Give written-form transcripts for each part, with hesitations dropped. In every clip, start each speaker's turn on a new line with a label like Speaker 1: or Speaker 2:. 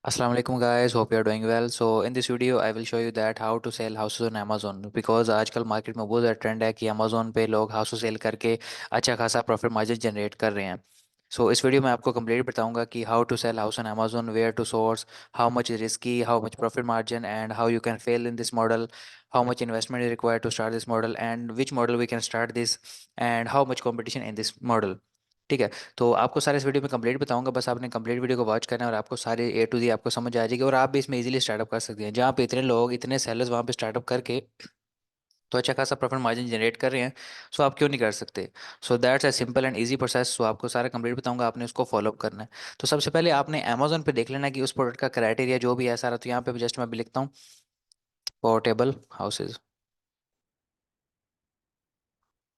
Speaker 1: Assalamu alaikum guys, hope you are doing well. So in this video I will show you that how to sell houses on Amazon because आजकल market में बहुत ज़्यादा trend है कि Amazon पे लोग house cell करके अच्छा खासा प्रॉफिट मार्जिन जनरेट कर रहे हैं। सो इस वीडियो में आपको कंप्लीट बताऊंगा कि how to sell house on Amazon, where to source, how much is risky, how much profit margin and how you can fail in this model, how much investment is required to start this model and which model we can start this and how much competition in this model. ठीक है। तो आपको सारे इस video में complete बताऊंगा, बस आपने कंप्लीट वीडियो को वॉच करना है और आपको सारे ए टू दी आपको समझ आ जाएगी और आप भी इसमें इजीली स्टार्टअप कर सकते हैं। जहाँ पे इतने लोग इतने सेलर्स वहाँ पे स्टार्टअप करके तो अच्छा खासा प्रॉफिट मार्जिन जनरेट कर रहे हैं, सो आप क्यों नहीं कर सकते। So that's a simple and easy process. So आपको सारा कंप्लीट बताऊंगा, आपने उसको फॉलो अप करना है। तो सबसे पहले आपने अमेजोन पे देख लेना है कि उस प्रोडक्ट का क्राइटेरिया जो भी है सारा। तो यहाँ पे जस्ट मैं भी लिखता हूँ पोर्टेबल हाउसेज।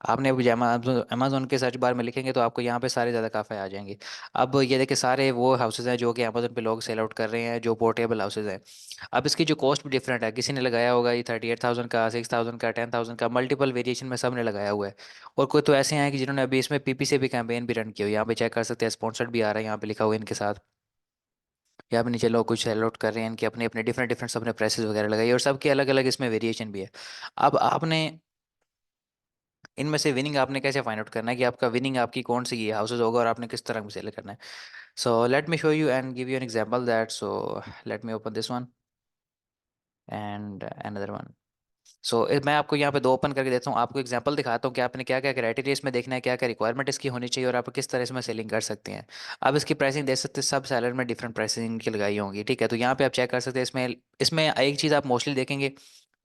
Speaker 1: आपने अभी अमेजोन के सर्च बार में लिखेंगे तो आपको यहाँ पे सारे ज़्यादा काफ़ी आ जाएंगे। अब ये देखिए सारे वो हाउसेज हैं जो कि अमेजोन पे लोग सेल आउट कर रहे हैं, जो पोर्टेबल हाउसेज हैं। अब इसकी जो कॉस्ट भी डिफरेंट है, किसी ने लगाया होगा ये 38,000 का, 6,000 का, 10,000 का, मल्टीपल वेरिएशन में सब ने लगाया हुआ है। और कोई तो ऐसे हैं कि जिन्होंने अभी इसमें पीपी से भी कैंपेन भी रन किया हुआ है। यहाँ पे चेक कर सकते हैं, स्पॉन्सर्ड भी आ रहा है यहाँ पे लिखा हुआ है इनके साथ। यहाँ पे नीचे लोग कुछ सेल आउट कर रहे हैं, इनके अपने अपने डिफरेंट डिफरेंट सबने प्राइसेस वगैरह लगाई है और सबके अलग अलग इसमें वेरिएशन भी है। अब आपने इनमें से विनिंग आपने कैसे फाइंड आउट करना है कि आपका विनिंग आपकी कौन सी हाउसेज होगा और आपने किस तरह में सेल करना है। So let me show you and give you an example that. So let me open this one and another one. So मैं आपको यहाँ पे दो ओपन करके देता हूँ, आपको एग्जांपल दिखाता हूँ कि आपने क्या क्या क्राइटेरिया इसमें देखना है, क्या क्या रिक्वायरमेंट इसकी होनी चाहिए और आप किस तरह इसमें सेलिंग कर सकते हैं। आप इसकी प्राइसिंग देख सकते हैं, सब सेलर में डिफरेंट प्राइसिंग की लगाई होंगी। ठीक है, तो यहाँ पे आप चेक कर सकते हैं। इसमें इसमें एक चीज़ आप मोस्टली देखेंगे,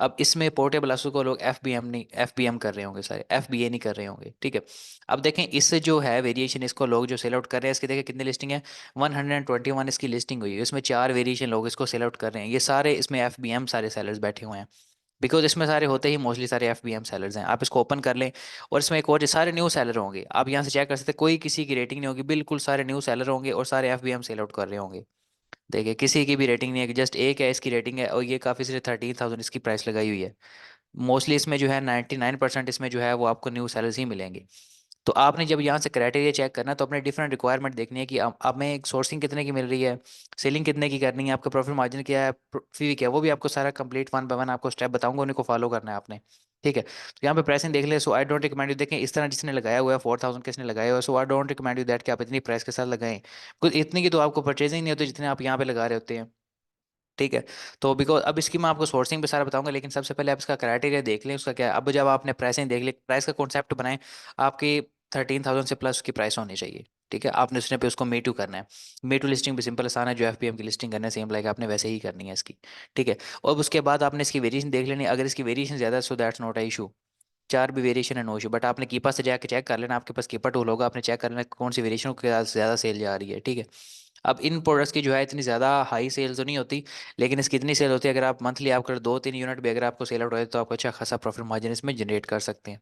Speaker 1: अब इसमें पोर्टेबल हाउस को लोग एफ बी एम नहीं, एफ बी एम कर रहे होंगे, सारे एफ बी ए नहीं कर रहे होंगे। ठीक है। अब देखें इससे जो है वेरिएशन, इसको लोग जो सेल आउट कर रहे हैं, इसकी देखें कितनी लिस्टिंग है, 121 इसकी लिस्टिंग हुई है। इसमें चार वेरिएशन लोग इसको सेल आउट कर रहे हैं, ये सारे इसमें एफ बी एम सारे सेलर्स बैठे हुए हैं। बिकॉज इसमें सारे होते ही मोस्टली सारे एफ बी एम सेलर्स हैं। आप इसको ओपन कर लें और इसमें एक और सारे न्यू सेलर होंगे, आप यहाँ से चेक कर सकते हैं, कोई किसी की रेटिंग नहीं होगी, बिल्कुल सारे न्यू सेलर होंगे और सारे F B M sell out कर रहे होंगे। देखिए किसी की भी रेटिंग नहीं है, जस्ट एक है इसकी रेटिंग है और ये काफ़ी सिर्फ 13,000 इसकी प्राइस लगाई हुई है। मोस्टली इसमें जो है 99% इसमें जो है वो आपको न्यू सेलर्स ही मिलेंगे। तो आपने जब यहाँ से क्राइटेरिया चेक करना है तो अपने डिफरेंट रिक्वायरमेंट देखनी है कि अब में सोर्सिंग कितने की मिल रही है, सेलिंग कितने की करनी है, आपका प्रॉफिट मार्जिन क्या है, फी क्या है, वो भी आपको सारा कंप्लीट वन बाय वन आपको स्टेप बताऊंगा, उन्हीं को फॉलो करना है आपने। ठीक है, तो यहाँ पे प्राइसिंग देख ले। सो आई डोंट रिकमेंड यू, देखें इस तरह जिसने लगाया हुआ है 4,000 किसने लगाया हुआ है, so I don't recommend you that कि आप इतनी प्राइस के साथ लगाएं, क्योंकि इतनी की तो आपको परचेजिंग नहीं होती जितने आप यहाँ पे लगा रहे होते हैं। ठीक है। तो बिकॉज अब इसकी मैं आपको सोर्सिंग पे सारा बताऊंगा, लेकिन सबसे पहले आप इसका क्राइटेरिया देख लें उसका क्या है। अब जब आपने प्राइसिंग देख ली, प्राइस का कॉन्सेप्ट बनाएं, आपकी 13,000 से प्लस उसकी प्राइस होनी चाहिए। ठीक है, आपने उसने पे उसको मी टू करना है। मी टू लिस्टिंग भी सिंपल आसान है, जो एफ पी एम की लिस्टिंग करना है सेम लाइक आपने वैसे ही करनी है इसकी। ठीक है। और उसके बाद आपने इसकी वेरिएशन देख लेनी है, अगर इसकी वेरिएशन ज़्यादा है so that's not a issue. चार भी वेरिएशन है नो इशू, बट आपने कीपा से जाके चेक कर लेना, आपके पास कीपा टूल होगा, आपने चेक कर लेना कौन सी वेरिएशन के साथ ज़्यादा सेल जा रही है। ठीक है। अब इन प्रोडक्ट्स की जो है इतनी ज़्यादा हाई सेल तो नहीं होती, लेकिन इसकी इतनी सेल होती है, अगर आप मंथली आप कर 2-3 यूनिट भी अगर आपको सेल आउट हो तो आप अच्छा खासा प्रॉफिट मार्जिन इसमें जनरेट कर सकते हैं।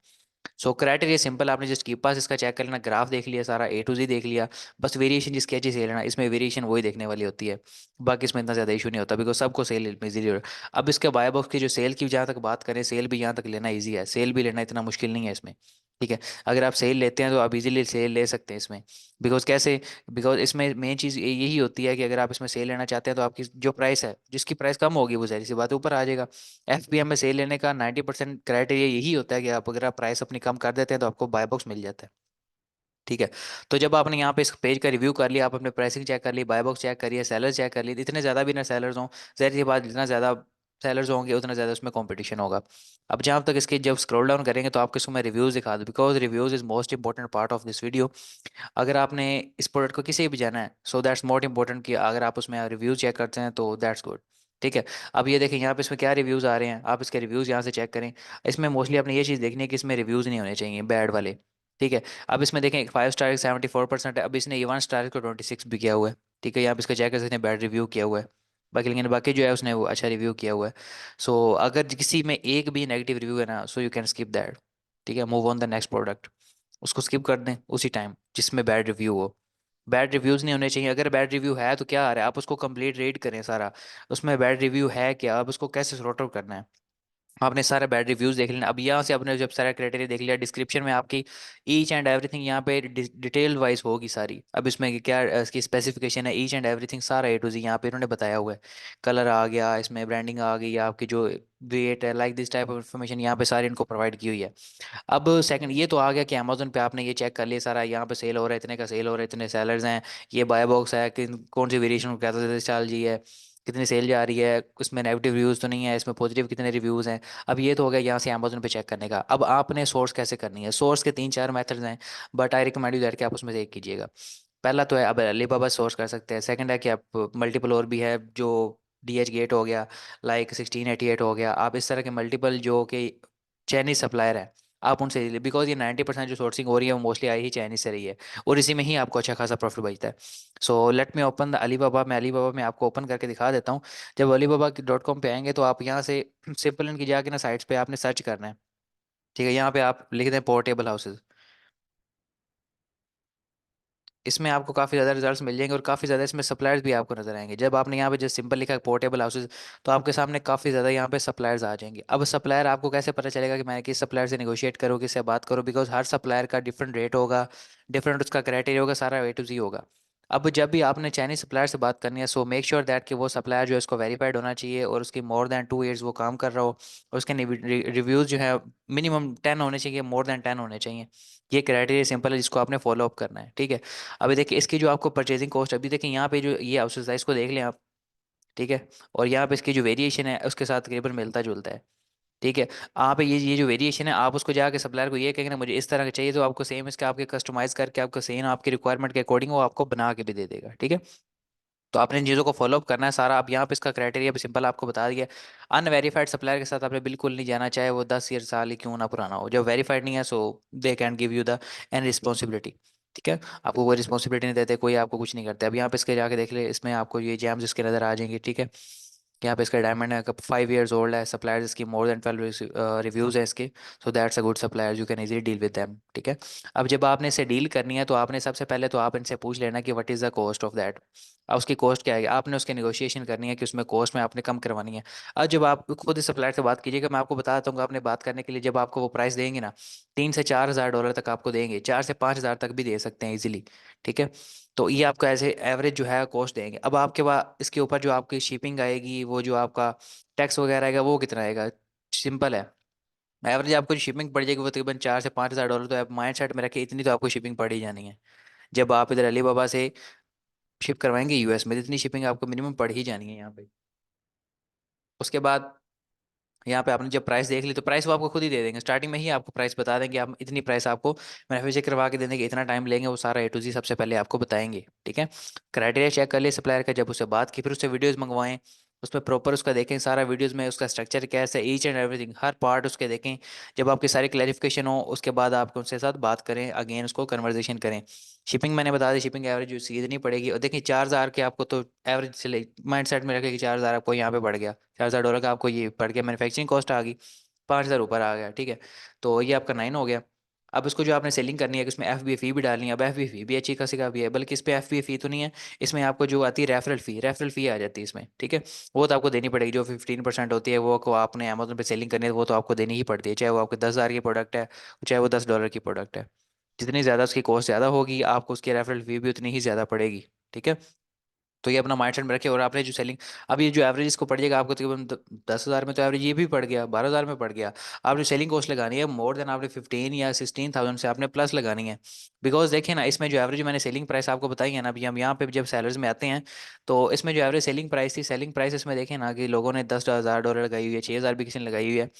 Speaker 1: सो क्राइटेरिया सिंपल, आपने जस्ट की पास इसका चेक कर लेना, ग्राफ देख लिया, सारा ए टू जी देख लिया, बस वेरिएशन जिसकी अच्छी सेल है ना, इसमें वेरिएशन वही देखने वाली होती है। बाकी इसमें इतना ज़्यादा इशू नहीं होता बिकॉज सबको सेल इजीली हो। अब इसके बाय बॉक्स की जो सेल की जहाँ तक बात करें, सेल भी यहाँ तक लेना ईजी है, सेल भी लेना इतना मुश्किल नहीं है इसमें। ठीक है, अगर आप सेल लेते हैं तो आप इजीली सेल ले सकते हैं इसमें। बिकॉज कैसे, बिकॉज इसमें मेन चीज़ यही होती है कि अगर आप इसमें सेल लेना चाहते हैं तो आपकी जो प्राइस है, जिसकी प्राइस कम होगी वो जाहिर सी बात है ऊपर आ जाएगा। एफबीएम में सेल लेने का 90% क्राइटेरिया यही होता है कि आप अगर आप प्राइस अपनी कम कर देते हैं तो आपको बाय बॉक्स मिल जाता है। ठीक है। तो जब आपने यहाँ पे इस पेज का रिव्यू कर लिया, आप अपने प्राइसिंग चेक कर ली, बाय बॉक्स चेक करिए, सेलर्स चेक कर लिए, इतने ज़्यादा भी ना सेलर्स हों, जाहिर सी बात जितना ज़्यादा सेलर्स होंगे उतना ज़्यादा उसमें कंपटीशन होगा। अब जहाँ तक इसके जब स्क्रॉल डाउन करेंगे तो आपको इसमें रिव्यूज़ दिखा दो, because reviews is most important part of this video. अगर आपने इस प्रोडक्ट को किसी भी जाना है सो दैट्स मोस्ट इंपॉर्टेंट कि अगर आप उसमें रिव्यू चेक करते हैं तो दैट्स गुड। ठीक है। अब ये देखें यहाँ पे इसमें क्या रिव्यूज़ आ रहे हैं, आप इसके रिव्यूज़ यहाँ से चेक करें। इसमें मोस्टली आपने ये चीज़ देखनी है कि इसमें रिव्यूज़ नहीं होने चाहिए बैड वाले। ठीक है। अब इसमें देखें 5 स्टार 74% है, अब इसने ये 1 स्टार को 26 भी किया हुआ है। ठीक है, यहाँ पे इसका चेक कर सकते हैं बैड रिव्यू किया हुआ है। बाकी लेकिन बाकी जो है उसने वो अच्छा रिव्यू किया हुआ है। सो अगर किसी में एक भी नेगेटिव रिव्यू है ना, so you can skip that. ठीक है, move on the next product. उसको स्किप कर दें उसी टाइम जिसमें बैड रिव्यू हो। बैड रिव्यूज़ नहीं होने चाहिए, अगर बैड रिव्यू है तो क्या आ रहा है, आप उसको कंप्लीट रेट करें सारा, उसमें बैड रिव्यू है क्या, आप उसको कैसे सॉर्ट आउट करना है। आपने सारे बैड रिव्यूज देख लेना। अब यहाँ से आपने जब सारा क्राइटेरिया देख लिया, डिस्क्रिप्शन में आपकी ईच एंड एवरीथिंग यहाँ पे डिटेल वाइज होगी सारी। अब इसमें क्या इसकी स्पेसिफिकेशन है, ईच एंड एवरीथिंग सारा ए टू जी यहाँ पे इन्होंने बताया हुआ है। कलर आ गया, इसमें ब्रांडिंग आ गई, आपकी जो वेट है, like this type of information यहाँ पे सारी इनको प्रोवाइड की हुई है। अब सेकंड ये तो आ गया कि अमेजोन पे आपने ये चेक कर लिया सारा, यहाँ पे सेल हो रहा है, इतने का सेल हो रहा है, इतने सेलर्स हैं, ये बाय बॉक्स है कि कौन सी वेरिएशन क्या चाल जी है, कितनी सेल जा रही है, उसमें नेगेटिव रिव्यूज़ तो नहीं है, इसमें पॉजिटिव कितने रिव्यूज़ हैं। अब ये तो हो गया यहाँ से अमेजोन पे चेक करने का। अब आपने सोर्स कैसे करनी है, सोर्स के तीन चार मेथड्स हैं, but I recommend you that कि आप उसमें से एक कीजिएगा। पहला तो है अब अलीबाबा सोर्स कर सकते हैं। सेकंड है कि आप मल्टीपल और भी है, जो DH गेट हो गया, लाइक 1688 हो गया, आप इस तरह के मल्टीपल जो कि चाइनीज सप्लायर है, आप उनसे ले लीजिए। बिकॉज ये 90% जो सोर्सिंग हो रही है वो मोस्टली आई ही चाइनीज से रही है, और इसी में ही आपको अच्छा खासा प्रॉफिट बचता है। So let me open the Alibaba. मैं अलीबाबा में आपको ओपन करके दिखा देता हूँ। जब अलीबाबा डॉट कॉम पे आएंगे तो आप यहाँ से सिंपल इनकी जाके ना साइट्स पे आपने सर्च करना है। ठीक है, यहाँ पे आप लिख दें पोर्टेबल हाउसेज। इसमें आपको काफ़ी ज़्यादा रिजल्ट्स मिल जाएंगे, और काफ़ी ज़्यादा इसमें सप्लायर्स भी आपको नजर आएंगे। जब आपने यहाँ पे जस्ट सिंपल लिखा पोर्टेबल हाउसेज, तो आपके सामने काफ़ी ज़्यादा यहाँ पे सप्लायर्स आ जाएंगे। अब सप्लायर आपको कैसे पता चलेगा कि मैं किस सप्लायर से निगोशिएट करूँ, किससे बात करूँ, बिकॉज हर सप्लायर का डिफरेंट रेट होगा, डिफरेंट उसका क्राइटेरिया होगा, सारा ए टू जी होगा। अब जब भी आपने चाइनीज सप्लायर से बात करनी है, सो मेक श्योर दैट कि वो सप्लायर जो है उसको वेरीफाइड होना चाहिए, और उसकी मोर देन 2 ईयर्स वो काम कर रहा हो, और उसके रिव्यूज़ जो है मिनिमम 10 होने चाहिए, मोर देन 10 होने चाहिए। ये क्राइटेरिया सिंपल है जिसको आपने फॉलो अप करना है। ठीक है, अभी देखिए इसकी जो आपको परचेजिंग कॉस्ट, अभी देखिए यहाँ पे जो ये हाउसेज है इसको देख लें आप। ठीक है, और यहाँ पे इसकी जो वेरिएशन है उसके साथ तकरीबन मिलता जुलता है। ठीक है, आप ये जो वेरिएशन है, आप उसको जाके सप्लायर को ये कहेंगे ना मुझे इस तरह का चाहिए, तो आपको सेम इसका आपके कस्टमाइज करके आपको सेम आपकी रिक्वायरमेंट के अकॉर्डिंग वो आपको बना के भी दे देगा। ठीक है, तो आपने इन चीज़ों को फॉलो अप करना है सारा। आप यहाँ पे इसका क्राइटेरिया भी सिंपल आपको बता दिया। अनवेरीफाइड सप्लायर के साथ आपने बिल्कुल नहीं जाना, चाहे वो 10 साल ही क्यों ना पुराना हो। जब वेरीफाइड नहीं है, so they can give you the an responsibility. ठीक है, आपको कोई रिस्पॉन्सिबिलिटी नहीं देते, कोई आपको कुछ नहीं करते। अब यहाँ पे इसके जाके देख ले, इसमें आपको ये जैम्स इसके नज़र आ जाएंगे। ठीक है, यहाँ पे इसका डायमंड है, 5 ईयर्स ओल्ड है, सप्लायर्स इसकी मोर देन 12 रिव्यूज़ है इसके। सो that's a good supplier, you can easily deal with them. ठीक है, अब जब आपने इसे डील करनी है, तो आपने सबसे पहले तो आप इनसे पूछ लेना कि what is the cost of that. अब उसकी कॉस्ट क्या है, आपने उसके निगोशिएशन करनी है कि उसमें कॉस्ट में आपने कम करवानी है। अब जब आप खुद इस सप्लायर से बात कीजिएगा, मैं आपको बता दूंगा, आपने बात करने के लिए जब आपको वो प्राइस देंगे ना, $3 से 4 हज़ार तक आपको देंगे, 4 से 5 हज़ार तक भी दे सकते हैं इजीली। ठीक है, तो ये आपका ऐसे एवरेज जो है कॉस्ट देंगे। अब आपके पास इसके ऊपर जो आपकी शिपिंग आएगी, वो जो आपका टैक्स वगैरह आएगा, वो कितना आएगा, सिंपल है। एवरेज आपको जो शिपिंग पड़ जाएगी वो तकरीबन $4 से 5 हज़ार। तो आप माइंड सेट में रखें इतनी तो आपको शिपिंग पड़ ही जानी है। जब आप इधर अलीबाबा से शिप करवाएंगे US में, तो इतनी शिपिंग आपको मिनिमम पड़ ही जानी है यहाँ पे। उसके बाद यहाँ पे आपने जब प्राइस देख ली, तो प्राइस वो आपको खुद ही दे देंगे, स्टार्टिंग में ही आपको प्राइस बता देंगे, आप इतनी प्राइस आपको मैन्युफैक्चर करवा के दे देंगे, इतना टाइम लेंगे, वो सारा ए टू जी सबसे पहले आपको बताएंगे। ठीक है, क्राइटेरिया चेक कर लिए सप्लायर का, जब उससे बात की फिर उससे वीडियोस मंगवाएं, उसमें प्रॉपर उसका देखें सारा, वीडियोस में उसका स्ट्रक्चर कैसे, each and everything her part उसके देखें। जब आपकी सारी क्लैरिफिकेशन हो, उसके बाद आप उनसे साथ बात करें, अगेन उसको कन्वर्जेशन करें। शिपिंग मैंने बता दी, शिपिंग एवरेज उसकी इतनी पड़ेगी। और देखिए 4 हज़ार के आपको तो एवरेज से माइंड सेट में रखें कि 4 हज़ार आपको यहाँ पे बढ़ गया, $4 का आपको ये पड़ गया, मैन्युफैक्चरिंग कॉस्ट आ गई, 5 हज़ार ऊपर आ गया। ठीक है, तो ये आपका 9 हो गया। अब इसको जो आपने सेलिंग करनी है कि इसमें FBA फ़ी भी डालनी है। अब FBA फ़ी भी अच्छी खासी का भी है, बल्कि इस पे FBA फ़ी तो नहीं है, इसमें आपको जो आती है रेफरल फ़ी आ जाती है इसमें। ठीक है, वो तो आपको देनी पड़ेगी, जो 15% होती है वो को आपने अमेजोन पे सेलिंग करनी है, वो तो आपको देनी ही पड़ती है, चाहे वो आपके 10 हज़ार की प्रोडक्ट है, चाहे वो $10 की प्रोडक्ट है। जितनी ज़्यादा उसकी कॉस्ट ज़्यादा होगी, आपको उसकी रेफरल फ़ी भी उतनी ही ज़्यादा पड़ेगी। ठीक है, तो ये अपना माइंड सेट में रखे। और आपने जो सेलिंग, अब ये जो एवरेज इसको पड़ जाएगा आपको तकरीबन 10 हज़ार में, तो एवरेज ये भी पड़ गया, 12 हज़ार में पड़ गया। आपने सेलिंग कॉस्ट लगानी है मोर देन, आपने 15 या 16 थाउजेंड से आपने प्लस लगानी है। बिकॉज देखिए ना, इसमें जो एवरेज मैंने सेलिंग प्राइस आपको बताई है ना, अभी हम यहाँ पे जब सेलर्स में आते हैं, तो इसमें जो एवरेज सेलिंग प्राइस थी, सेलिंग प्राइस इसमें देखें ना कि लोगों ने $10,000 लगाई हुई है, 6 हज़ार भी किसी ने लगाई हुई है।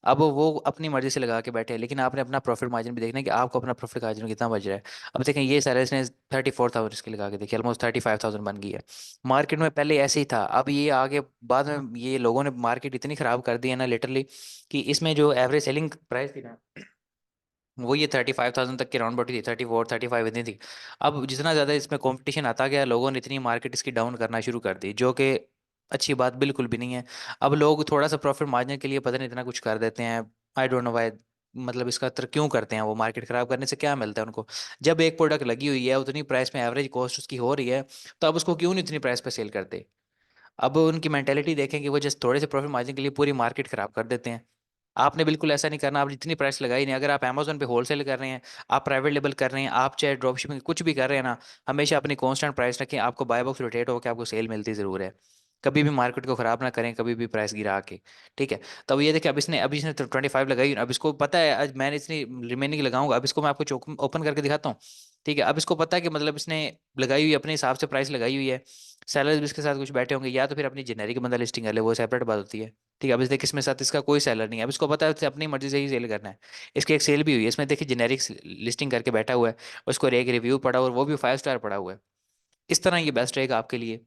Speaker 1: अब वो अपनी मर्जी से लगा के बैठे हैं, लेकिन आपने अपना प्रॉफिट मार्जिन भी देखना है कि आपको अपना प्रॉफिट मार्जिन कितना बच रहा है। अब देखें ये सारे इसने 34,000 इसकी लगा के देखिए, ऑलमोस्ट 35,000 बन गई है। मार्केट में पहले ऐसे ही था, अब ये आगे बाद में ये लोगों ने मार्केट इतनी ख़राब कर दी है ना लिटरली, कि इसमें जो एवरेज सेलिंग प्राइस थी ना, वो ये 35,000 तक की राउंड बटी थी, 34 35 इतनी थी। अब जितना ज़्यादा इसमें कंपटीशन आता गया, लोगों ने इतनी मार्केट इसकी डाउन करना शुरू कर दी, जो कि अच्छी बात बिल्कुल भी नहीं है। अब लोग थोड़ा सा प्रॉफिट मार्जिन के लिए पता नहीं इतना कुछ कर देते हैं। आई डोंट नो वाई, मतलब इसका क्यों करते हैं वो, मार्केट खराब करने से क्या मिलता है उनको। जब एक प्रोडक्ट लगी हुई है उतनी प्राइस में, एवरेज कॉस्ट उसकी हो रही है, तो अब उसको क्यों नहीं उतनी प्राइस पे सेल करते। अब उनकी मेंटेलिटी देखें कि वो जस्ट थोड़े से प्रॉफिट मार्जिन के लिए पूरी मार्केट खराब कर देते हैं। आपने बिल्कुल ऐसा नहीं करना, आप जितनी प्राइस लगाई नहीं, अगर आप अमेजोन पे होलसेल कर रहे हैं, आप प्राइवेट लेबल कर रहे हैं, आप चाहे ड्रॉप शिपिंग कुछ भी कर रहे हैं ना, हमेशा अपनी कांस्टेंट प्राइस रखें। आपको बाय बॉक्स रोटेट होकर आपको सेल मिलती ज़रूर है। कभी भी मार्केट को खराब ना करें, कभी भी प्राइस गिरा के। ठीक है। तब ये देखिए, अब इसने 25 लगाई, अब इसको पता है आज मैंने इतनी रिमेनिंग लगाऊंगा। अब इसको मैं आपको ओपन करके दिखाता हूँ। ठीक है। अब इसको पता है कि मतलब इसने लगाई हुई है, अपने हिसाब से प्राइस लगाई हुई है। सेलर्स भी इसके साथ कुछ बैठे होंगे, या तो फिर अपनी जेनेरिक बंदा लिस्टिंग कर ले, वो सेपरेट बात होती है। ठीक है। अब इस देखिए, इसमें साथ इसका कोई सेलर नहीं है, अब इसको पता है उसे अपनी मर्जी से ही सेल करना है। इसकी एक सेल भी हुई है, इसमें देखिए जेनेरिक लिस्टिंग करके बैठा हुआ है। उसको एक रिव्यू पड़ा, और वो भी 5 स्टार पड़ा हुआ है। इस तरह ये बेस्ट रहेगा आपके लिए।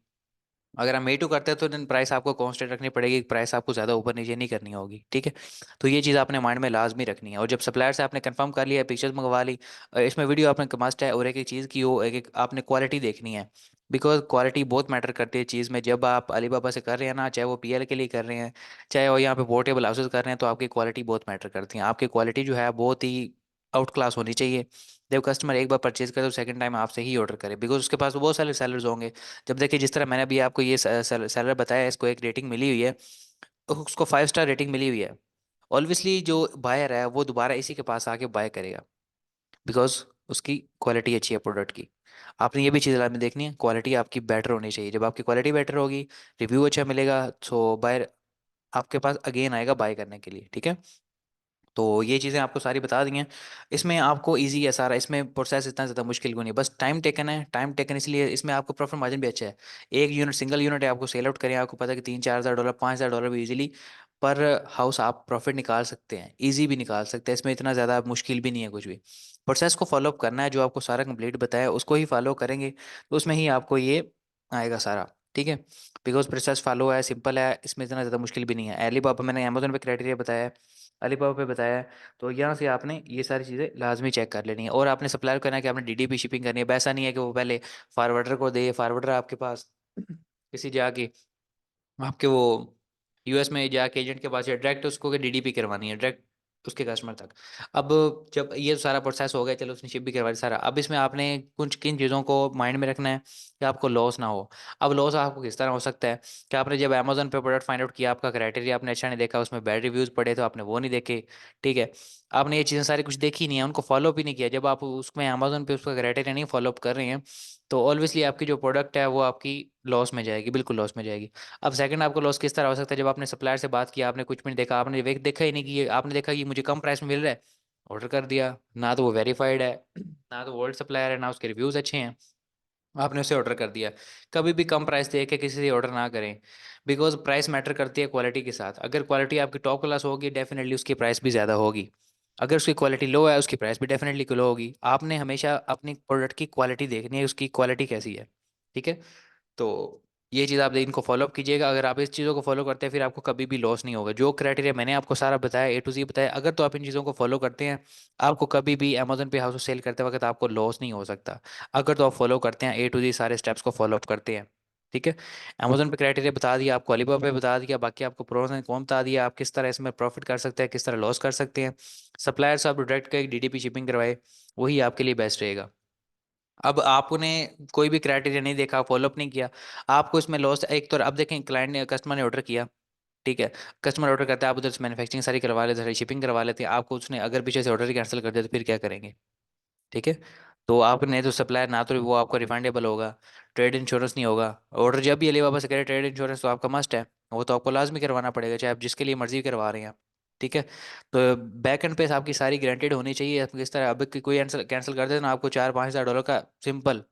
Speaker 1: अगर हम A2 करते हैं तो देन प्राइस आपको कांस्टेंट रखनी पड़ेगी, प्राइस आपको ज़्यादा ऊपर नीचे नहीं करनी होगी। ठीक है। तो ये चीज़ आपने माइंड में लाजमी रखनी है। और जब सप्लायर से आपने कंफर्म कर लिया, पिक्चर्स मंगवा ली, इसमें वीडियो आपने मस्ट है, और एक एक चीज़ की हो, एक एक आपने क्वालिटी देखनी है। बिकॉज क्वालिटी बहुत मैटर करती है चीज़ में। जब आप अलीबाबा से कर रहे हैं ना, चाहे वो PL के लिए कर रहे हैं, चाहे वो यहाँ पे पोर्टेबल हाउसेज कर रहे हैं, तो आपकी क्वालिटी बहुत मैटर करती है। आपकी क्वालिटी जो है बहुत ही आउट क्लास होनी चाहिए। जब कस्टमर एक बार परचेज करे तो सेकंड टाइम आपसे ही ऑर्डर करे, बिकॉज उसके पास बहुत सारे सेलर्स होंगे। जब देखिए, जिस तरह मैंने अभी आपको ये सेलर बताया, इसको एक रेटिंग मिली हुई है, उसको 5 स्टार रेटिंग मिली हुई है। ऑब्वियसली जो बायर है वो दोबारा इसी के पास आके बाय करेगा, बिकॉज उसकी क्वालिटी अच्छी है प्रोडक्ट की। आपने ये भी चीज़ में देखनी है, क्वालिटी आपकी बेटर होनी चाहिए। जब आपकी क्वालिटी बेटर होगी, रिव्यू अच्छा मिलेगा, तो बायर आपके पास अगेन आएगा बाय करने के लिए। ठीक है। तो ये चीज़ें आपको सारी बता दी हैं। इसमें आपको इजी है सारा, इसमें प्रोसेस इतना ज़्यादा मुश्किल को नहीं, बस टाइम टेकन है। टाइम टेकन इसलिए इसमें आपको प्रॉफिट मार्जिन भी अच्छा है। एक यूनिट, सिंगल यूनिट है, आपको सेल आउट करें, आपको पता है कि 3-4 हज़ार डॉलर, 5 हज़ार डॉलर भी इजीली पर हाउस आप प्रॉफिट निकाल सकते हैं, इजी भी निकाल सकते हैं। इसमें इतना ज़्यादा मुश्किल भी नहीं है कुछ भी। प्रोसेस को फॉलोअप करना है, जो आपको सारा कंप्लीट बताया उसको ही फॉलो करेंगे, तो उसमें ही आपको ये आएगा सारा। ठीक है। बिकॉज प्रोसेस फॉलो है, सिंपल है, इसमें इतना ज़्यादा मुश्किल भी नहीं है। अलीबाबा मैंने अमेजोन पे क्राइटेरिया बताया है, अलीबाबा पे बताया है। तो यहाँ से आपने ये सारी चीज़ें लाजमी चेक कर लेनी है। और आपने सप्लायर करना है कि आपने DDP शिपिंग करनी है। वैसा नहीं है कि वो पहले फारवर्डर को दे, फारवर्डर आपके पास किसी जाके आपके वो US में जाके एजेंट के पास, या डायरेक्ट उसको DDP करवानी है डायरेक्ट उसके कस्टमर तक। अब जब ये सारा प्रोसेस हो गया, चलो उसने शिप भी करवा दी सारा, अब इसमें आपने कुछ किन चीज़ों को माइंड में रखना है कि आपको लॉस ना हो। अब लॉस आपको किस तरह हो सकता है कि आपने जब अमेजोन पे प्रोडक्ट फाइंड आउट किया, आपका क्राइटेरिया आपने अच्छा नहीं देखा, उसमें बैड रिव्यूज़ पड़े तो आपने वो नहीं देखे। ठीक है। आपने ये चीज़ें सारी कुछ देखी नहीं है, उनको फॉलो भी नहीं किया। जब आप उसमें अमेजोन पे उसका क्राइटेरिया नहीं फॉलोअप कर रहे हैं, तो ऑब्वियसली आपकी जो प्रोडक्ट है वो आपकी लॉस में जाएगी, बिल्कुल लॉस में जाएगी। अब सेकंड आपको लॉस किस तरह हो सकता है, जब आपने सप्लायर से बात किया, आपने कुछ भी नहीं देखा, आपने वेक देखा ही नहीं कि आपने देखा कि मुझे कम प्राइस में मिल रहा है, ऑर्डर कर दिया। ना तो वो वेरीफाइड है, ना तो वर्ल्ड सप्लायर है, ना उसके रिव्यूज अच्छे हैं, आपने उसे ऑर्डर कर दिया। कभी भी कम प्राइस दे के किसी से ऑर्डर ना करें, बिकॉज प्राइस मैटर करती है क्वालिटी के साथ। अगर क्वालिटी आपकी टॉप क्लास होगी, डेफिनेटली उसकी प्राइस भी ज़्यादा होगी। अगर उसकी क्वालिटी लो है, उसकी प्राइस भी डेफिनेटली लो होगी। आपने हमेशा अपनी प्रोडक्ट की क्वालिटी देखनी है, उसकी क्वालिटी कैसी है। ठीक है। तो ये चीज़ आप इनको फॉलोअप कीजिएगा। अगर आप इस चीज़ों को फॉलो करते हैं, फिर आपको कभी भी लॉस नहीं होगा। जो क्राइटेरिया मैंने आपको सारा बताया, A to Z बताया, अगर तो आप इन चीज़ों को फॉलो करते हैं, आपको कभी भी अमेजोन पे हाउस सेल करते वक्त आपको लॉस नहीं हो सकता। अगर तो आप फॉलो करते हैं, A to Z सारे स्टेप्स को फॉलोअप करते हैं। ठीक है। अमेजोन पे क्राइटेरिया बता दिया, आपको अलीबाबा पे बता दिया, बाकी आपको प्रोस एंड कॉन बता दिया, आप किस तरह इसमें प्रॉफिट कर सकते हैं, किस तरह लॉस कर सकते हैं। सप्लायर से आप डायरेक्ट का एक DDP शिपिंग करवाए, वही आपके लिए बेस्ट रहेगा। अब आपने कोई भी क्राइटेरिया नहीं देखा, फॉलोअप नहीं किया, आपको इसमें लॉस एक तो। अब देखें, क्लाइंट ने, कस्टमर ने ऑर्डर किया। ठीक है। कस्टमर ऑर्डर करता है, आप उधर से मैन्युफैक्चरिंग सारी करवा लेते हैं, सारी शिपिंग करवा लेते हैं, आपको उसने अगर पीछे से ऑर्डर ही कैंसिल कर दिया, तो फिर क्या करेंगे। ठीक है। तो आपने तो सप्लायर, ना तो वो आपको रिफंडेबल होगा, ट्रेड इंश्योरेंस नहीं होगा। ऑर्डर जब भी अलीबाबा से करें, ट्रेड इंश्योरेंस तो आपका मस्ट है, वो तो आपको लाजमी करवाना पड़ेगा, चाहे आप जिसके लिए मर्जी करवा रहे हैं। ठीक है। तो बैक एंड पे आपकी सारी गारंटेड होनी चाहिए। आप किस तरह अब कोई कैंसिल कैंसिल कर दे ना, आपको 4-5 हज़ार डॉलर का सिंपल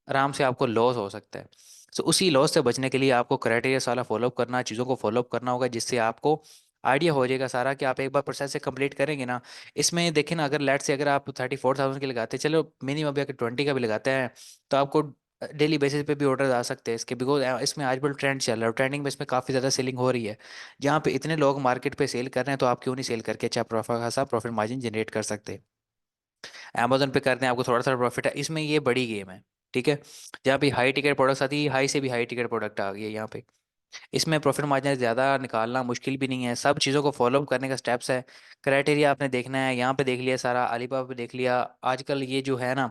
Speaker 1: आराम से आपको लॉस हो सकता है। तो उसी लॉस से बचने के लिए आपको क्राइटेरिया सारा फॉलोअप करना, चीज़ों को फॉलोअप करना होगा, जिससे आपको आइडिया हो जाएगा सारा कि आप एक बार प्रोसेस से कंप्लीट करेंगे ना। इसमें देखिए ना, अगर लेट से अगर आप 34,000 के लगाते हैं, चलो मिनिमम भी अगर 20 का भी लगाते हैं, तो आपको डेली बेसिस पे भी ऑर्डर आ सकते हैं इसके, बिकॉज इसमें आजकल ट्रेंड चल रहा है, ट्रेंडिंग में इसमें काफ़ी ज़्यादा सेलिंग हो रही है। जहाँ पे इतने लोग मार्केट पे सेल कर रहे हैं, तो आप क्यों नहीं सेल करके अच्छा प्रॉफिट, खासा प्रॉफिट मार्जिन जनरेट कर सकते हैं। अमेजोन पे करते हैं, आपको थोड़ा थोड़ा प्रॉफिट है, इसमें ये बड़ी गेम है। ठीक है। जहाँ पे हाई टिकट प्रोडक्ट्स आती है, हाई से भी हाई टिकट प्रोडक्ट आ गई है यहाँ पे। इसमें प्रॉफिट मार्जिन ज़्यादा निकालना मुश्किल भी नहीं है, सब चीज़ों को फॉलो करने का स्टेप्स है। क्राइटेरिया आपने देखना है, यहाँ पे देख लिया सारा, अलीबाबा पे देख लिया। आजकल ये जो है ना,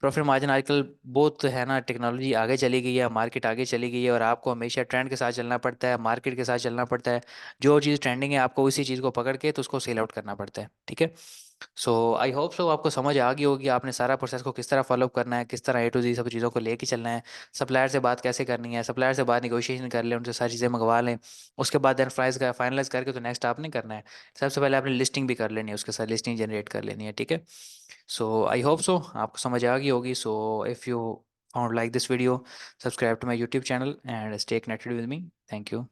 Speaker 1: प्रॉफिट मार्जिन आजकल बहुत है ना, टेक्नोलॉजी आगे चली गई है, मार्केट आगे चली गई है, और आपको हमेशा ट्रेंड के साथ चलना पड़ता है, मार्केट के साथ चलना पड़ता है। जो चीज़ ट्रेंडिंग है आपको उसी चीज़ को पकड़ के तो उसको सेल आउट करना पड़ता है, ठीक है। सो आई होप सो आपको समझ आ गई होगी आपने सारा प्रोसेस को किस तरह फॉलो करना है, किस तरह A to Z सब चीज़ों को लेके चलना है। सप्लायर से बात कैसे करनी है, सप्लायर से बात निगोशिएशन कर लें, उनसे सारी चीज़ें मंगवा लें। उसके बाद देन प्राइस का फाइनलाइज करके तो नेक्स्ट आपने करना है, सबसे पहले आपने लिस्टिंग भी कर लेनी है, उसके साथ लिस्टिंग जनरेट कर लेनी है, ठीक है। सो आई होप सो आपको समझ आ गई होगी। So if you found like this video, subscribe to my YouTube channel and stay connected with me. Thank you.